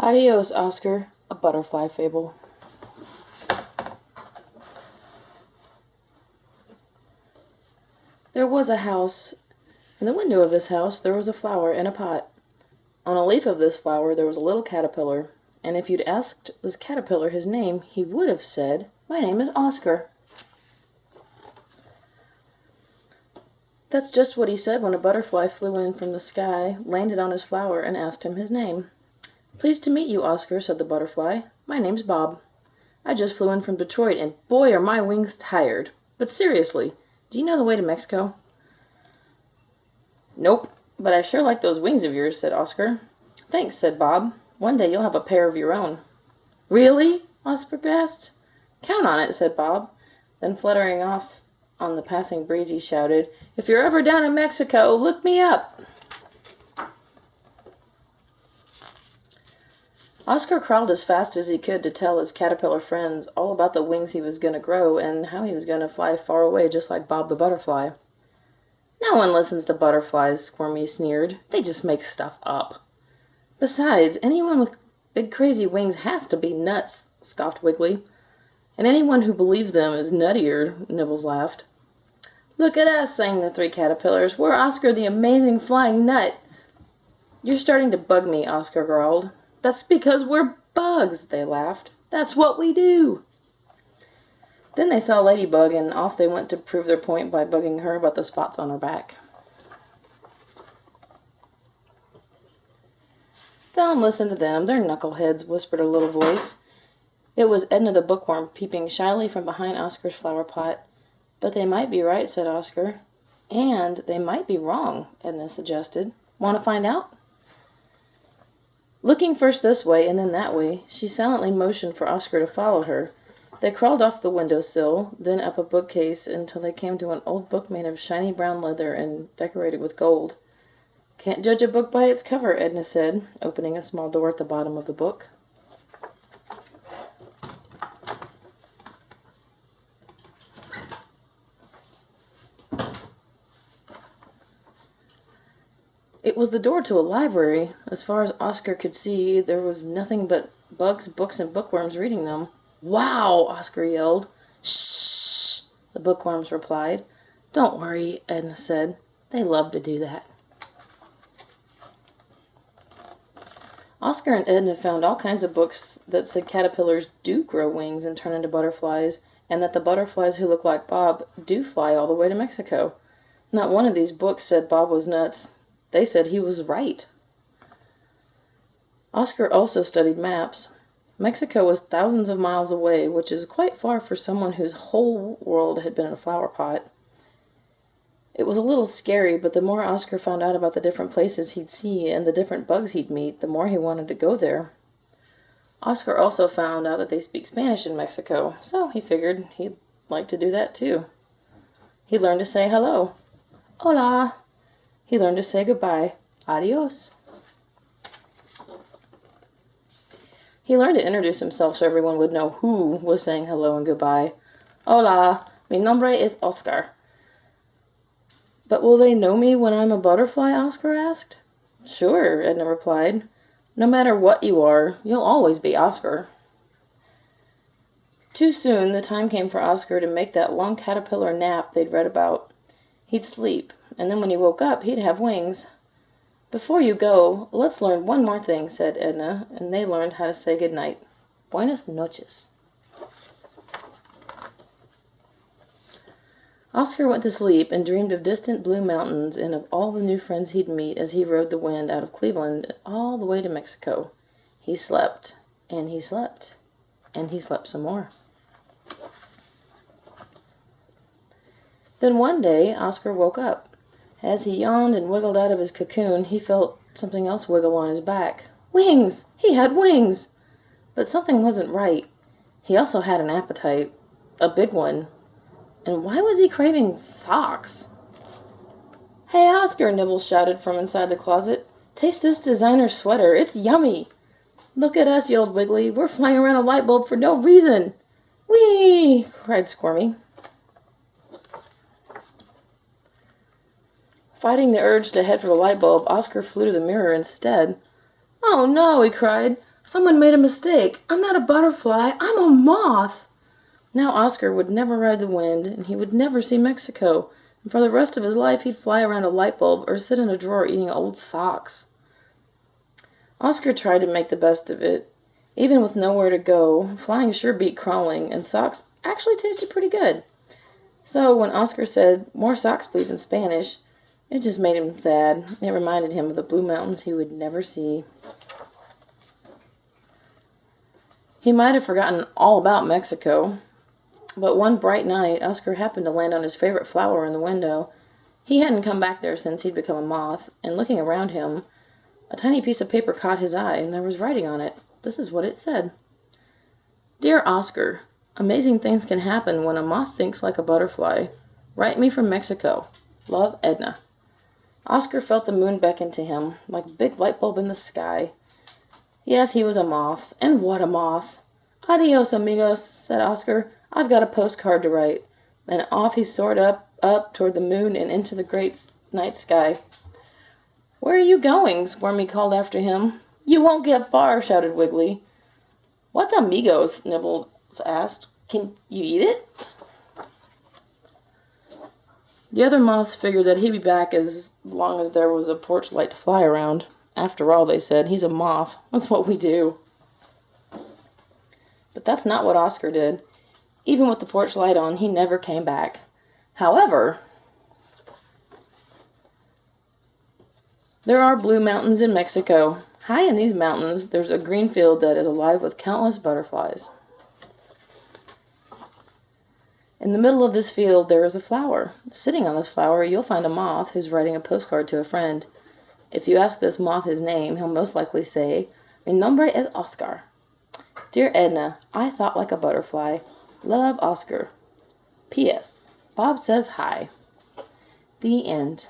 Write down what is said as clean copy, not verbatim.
Adios, Oscar, a butterfly fable. There was a house. In the window of this house there was a flower in a pot. On a leaf of this flower there was a little caterpillar, and if you'd asked this caterpillar his name, he would have said, "My name is Oscar." That's just what he said when a butterfly flew in from the sky, landed on his flower, and asked him his name. "Pleased to meet you, Oscar," said the butterfly. "My name's Bob. I just flew in from Detroit, and boy are my wings tired. But seriously, do you know the way to Mexico?" "Nope, but I sure like those wings of yours," said Oscar. "Thanks," said Bob. "One day you'll have a pair of your own." "Really?" Oscar gasped. "Count on it," said Bob. Then fluttering off on the passing breeze, he shouted, "If you're ever down in Mexico, look me up." Oscar crawled as fast as he could to tell his caterpillar friends all about the wings he was going to grow and how he was going to fly far away just like Bob the butterfly. "No one listens to butterflies," Squirmy sneered. "They just make stuff up." "Besides, anyone with big crazy wings has to be nuts," scoffed Wiggly. "And anyone who believes them is nuttier," Nibbles laughed. "Look at us," sang the three caterpillars. "We're Oscar the amazing flying nut." "You're starting to bug me," Oscar growled. "That's because we're bugs," they laughed. "That's what we do." Then they saw Ladybug, and off they went to prove their point by bugging her about the spots on her back. "Don't listen to them, they're knuckleheads," whispered a little voice. It was Edna the bookworm, peeping shyly from behind Oscar's flower pot. "But they might be right," said Oscar. "And they might be wrong," Edna suggested. "Want to find out?" Looking first this way and then that way, she silently motioned for Oscar to follow her. They crawled off the windowsill, then up a bookcase until they came to an old book made of shiny brown leather and decorated with gold. "Can't judge a book by its cover," Edna said, opening a small door at the bottom of the book. It was the door to a library. As far as Oscar could see, there was nothing but bugs, books, and bookworms reading them. "Wow!" Oscar yelled. "Shh!" the bookworms replied. "Don't worry," Edna said. "They love to do that." Oscar and Edna found all kinds of books that said caterpillars do grow wings and turn into butterflies, and that the butterflies who look like Bob do fly all the way to Mexico. Not one of these books said Bob was nuts. They said he was right. Oscar also studied maps. Mexico was thousands of miles away, which is quite far for someone whose whole world had been in a flower pot. It was a little scary, but the more Oscar found out about the different places he'd see and the different bugs he'd meet, the more he wanted to go there. Oscar also found out that they speak Spanish in Mexico, so he figured he'd like to do that too. He learned to say hello. Hola. He learned to say goodbye. Adios. He learned to introduce himself so everyone would know who was saying hello and goodbye. Hola, mi nombre es Oscar. "But will they know me when I'm a butterfly?" Oscar asked. "Sure," Edna replied. "No matter what you are, you'll always be Oscar." Too soon, the time came for Oscar to make that long caterpillar nap they'd read about. He'd sleep, and then when he woke up, he'd have wings. "Before you go, let's learn one more thing," said Edna, and they learned how to say goodnight. Buenas noches. Oscar went to sleep and dreamed of distant blue mountains and of all the new friends he'd meet as he rode the wind out of Cleveland all the way to Mexico. He slept, and he slept, and he slept some more. Then one day, Oscar woke up. As he yawned and wiggled out of his cocoon, he felt something else wiggle on his back. Wings! He had wings! But something wasn't right. He also had an appetite. A big one. And why was he craving socks? "Hey, Oscar!" Nibbles shouted from inside the closet. "Taste this designer sweater. It's yummy!" "Look at us," yelled Wiggly. "We're flying around a light bulb for no reason!" "Whee!" cried Squirmy. Fighting the urge to head for the light bulb, Oscar flew to the mirror instead. "Oh no!" he cried. Someone made a mistake. I'm not a butterfly. I'm a moth. Now Oscar would never ride the wind, and he would never see Mexico. And for the rest of his life, he'd fly around a light bulb or sit in a drawer eating old socks. Oscar tried to make the best of it. Even with nowhere to go, flying sure beat crawling, and socks actually tasted pretty good. So when Oscar said, "More socks, please," in Spanish, it just made him sad. It reminded him of the blue mountains he would never see. He might have forgotten all about Mexico, but one bright night, Oscar happened to land on his favorite flower in the window. He hadn't come back there since he'd become a moth, and looking around him, a tiny piece of paper caught his eye, and there was writing on it. This is what it said. Dear Oscar, amazing things can happen when a moth thinks like a butterfly. Write me from Mexico. Love, Edna. Oscar felt the moon beckon to him, like a big light bulb in the sky. Yes, he was a moth, and what a moth. Adios, amigos, said Oscar. I've got a postcard to write. And off he soared up toward the moon and into the great night sky. Where are you going? Squirmy called after him. You won't get far, shouted Wiggly. What's amigos? Nibbles asked. Can you eat it? The other moths figured that he'd be back as long as there was a porch light to fly around. After all, they said, he's a moth. That's what we do. But that's not what Oscar did. Even with the porch light on, he never came back. However, there are blue mountains in Mexico. High in these mountains, there's a green field that is alive with countless butterflies. In the middle of this field, there is a flower. Sitting on this flower, you'll find a moth who's writing a postcard to a friend. If you ask this moth his name, he'll most likely say, Mi nombre es Oscar. Dear Edna, I thought like a butterfly. Love, Oscar. P.S. Bob says hi. The end.